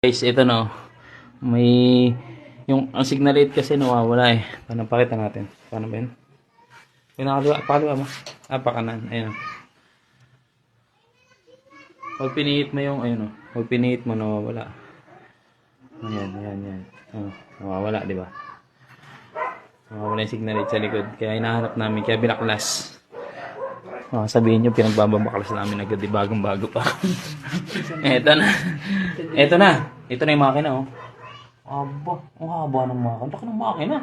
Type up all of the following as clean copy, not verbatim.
Guys, ito na. May yung ang signal rate kasi nawawala eh. Paano pakita natin? Paano ba 'yun? Pakaliwa mo. Pakanan. Ayun. Pag pinihit mo yung ayun, pag pinihit mo nawawala. Ayan. Nawawala, 'di ba? Nawawala yung signal rate sa likod. Kaya hinahanap namin, kaya binaklas. Sabihin nyo, pinagbabaklas namin agad, di bagong-bago pa. Eto na. Ito na yung makina, oh. Aba, ang haba ng makina. Laki ng makina.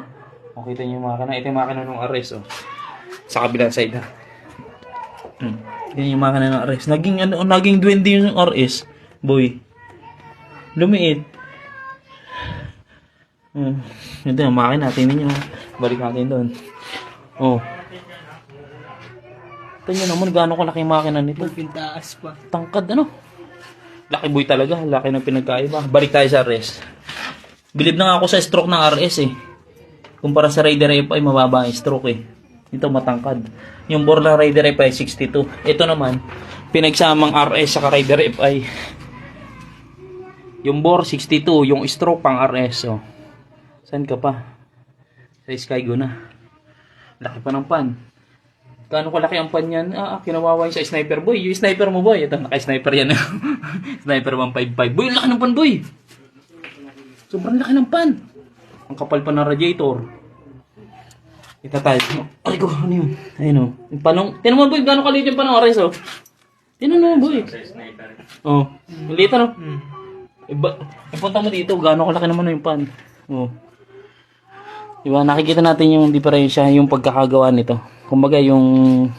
Makita nyo yung makina. Ito yung makina ng RS, oh. Sa kabilang side, ha. Yan yung makina ng RS. Naging duwende yung RS, boy. Lumiit. Ito yung makina. Tingnan nyo. Balik natin doon. Oh. Tingnan naman gaano kalaki yung makina nito. Pintaas pa. Tangkad ano? Laki boy talaga. Laki ng pinagkaiba. Balik tayo sa RS. Bilib na nga ako sa stroke ng RS eh. Kumpara sa Raider FI, mababa yung stroke eh. Ito matangkad. Yung bore ng Raider FI 62. Ito naman, pinagsamang RS sa Raider FI. Yung bore 62, yung stroke pang RS. Oh. Saan ka pa? Sa Skygo na. Laki pa ng pan. Gaano kalaki ang pan yan? Kinawawa yung sa sniper boy. Yung sniper mo boy. Ito, naka-sniper yan. Sniper 155. Boy, laki ng pan boy. Sobrang laki ng pan. Ang kapal pa ng radiator. Ito tayo. Ay ko, ano yun? Ayun o. Yung panong. Tinan mo boy, gaano kaliit yung panong oras o. Tinan mo boy. Oh, maliit ano? Ipunta mo dito, gaano kalaki naman yung pan. Oh. Diba, nakikita natin yung diferensya, yung pagkakagawa nito. Kumbaga yung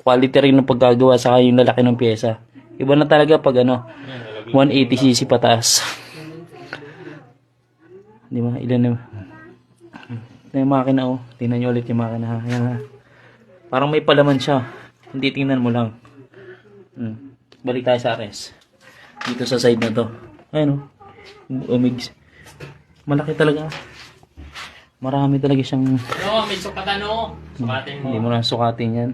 quality rin ng pagkagawa sa yung lalaki ng pyesa. Iba na talaga pag 180cc pataas. Di ba? Ilan na yung makina oh. Tingnan nyo ulit yung makina. Ayan, parang may palaman siya. Hindi tingnan mo lang. Balik tayo sa RS. Dito sa side na to. Ayan oh. Umigs. Malaki talaga. Marami talaga siyang... May sukatan o. Sukatin mo. Hindi mo na sukatin yan.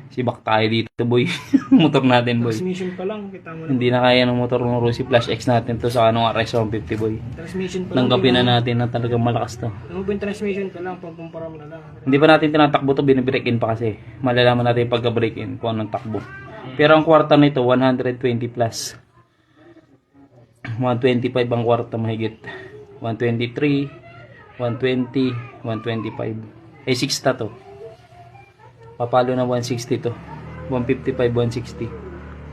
Sibak tayo dito boy. Motor natin boy. Transmission pa lang. Kita mo Hindi na kaya ng motor ng Rossi Flash X natin to sa anong RS 150 boy. Transmission pa lang. Tanggapin na natin na talagang malakas to. Ano ba yung transmission pa lang? Pagkumpara mo na lang. Hindi pa natin tinatakbo to, binibreak in pa kasi. Malalaman natin pagka-break in kung anong takbo. Pero ang kwarta nito 120 plus. 125 ang kwarta mahigit. 123, 120, 125. 6 na to. Papalo na 160 to. 155, 160.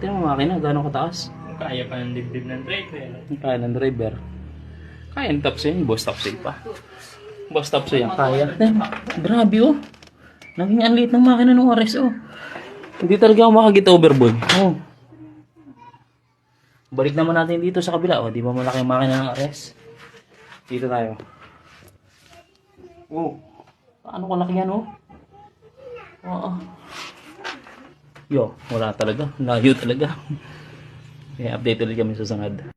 Tingnan mo makina, gano'ng kataas? Kaya pa ng dibdib ng driver. Kaya ng driver. Kaya ng top sa'yo, boss top sa'yo pa. Boss top sa'yo, kaya. Grabe oh. Naging anlit ng makina ng RS oh. Hindi talaga ako makagit overboard. Oh. Balik naman natin dito sa kabila. Oh, di ba malaki ang makina ng RS? Dito tayo. Oh. Paano ko laki yan oh? Oo. Yo, wala talaga. Layo talaga. Kaya update ulit kami sa sangad.